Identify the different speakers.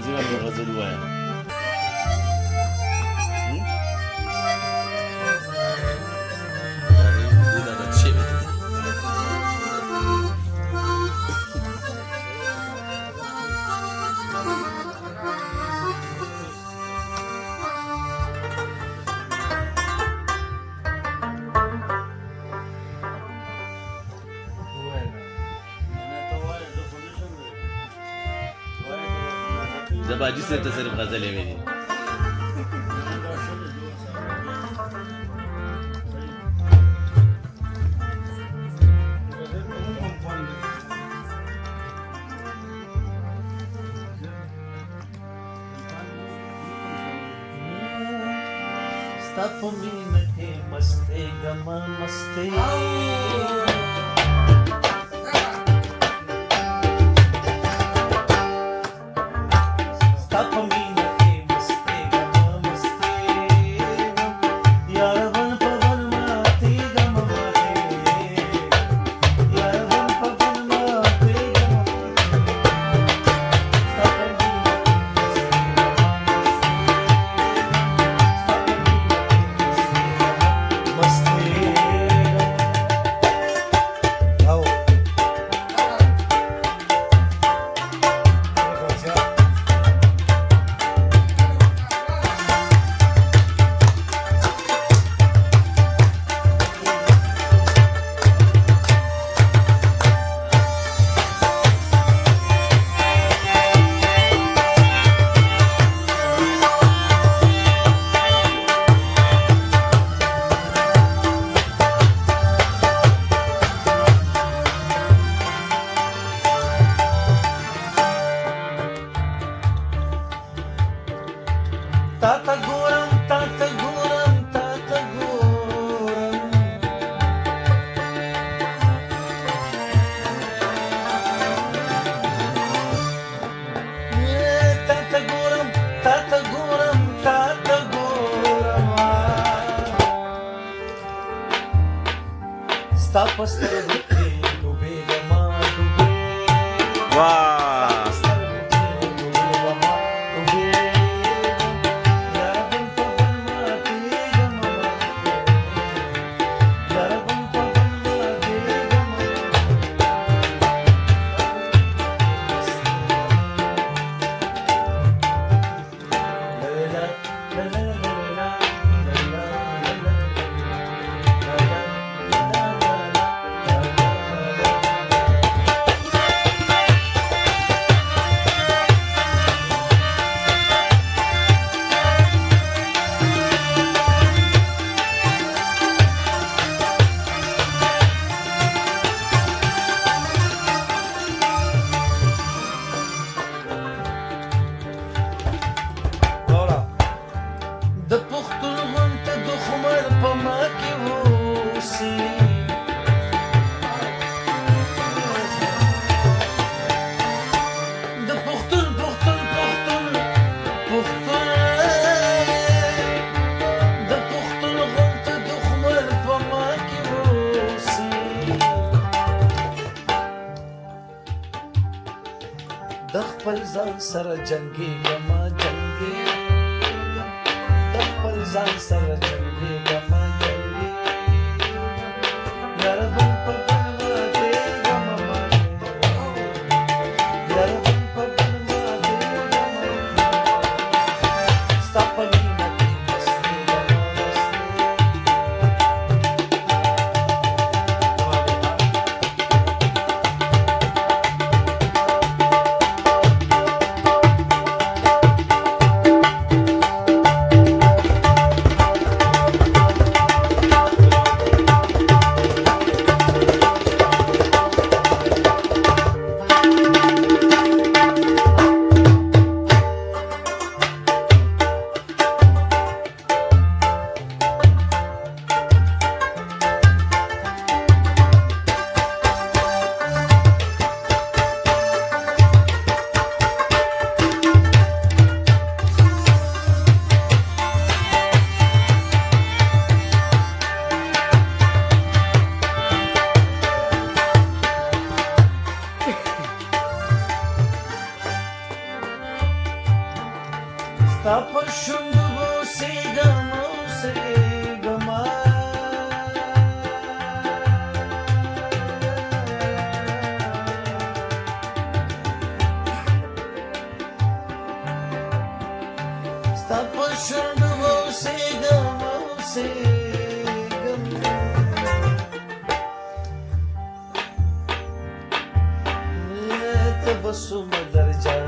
Speaker 1: Manzi wa غزل وایا बाजी से सिर्फ गजलें मेरी Stop me nake maste gama maste Tata Guram, Tata Guram, Tata Guram. Yeah, Tata Guram, Tata Guram, Tata Guram. Sta pastel ke dube gama dube.
Speaker 2: वाह
Speaker 1: د پختون غونټ د خمر په ما کې ووسی د پختون پختون پختون پختون د پختون غونټ د خمر په ما کې ووسی د خپل ځان سره جنګېږم جنګېږم ځان سره جنګي ګما جنګي یار بن په بن باندې ګما یار بن په بن باندې ګما ستاپ مینه کې مستی ګما مستی pășundu se găma sta pășundu se găma te बसू मैं दर जा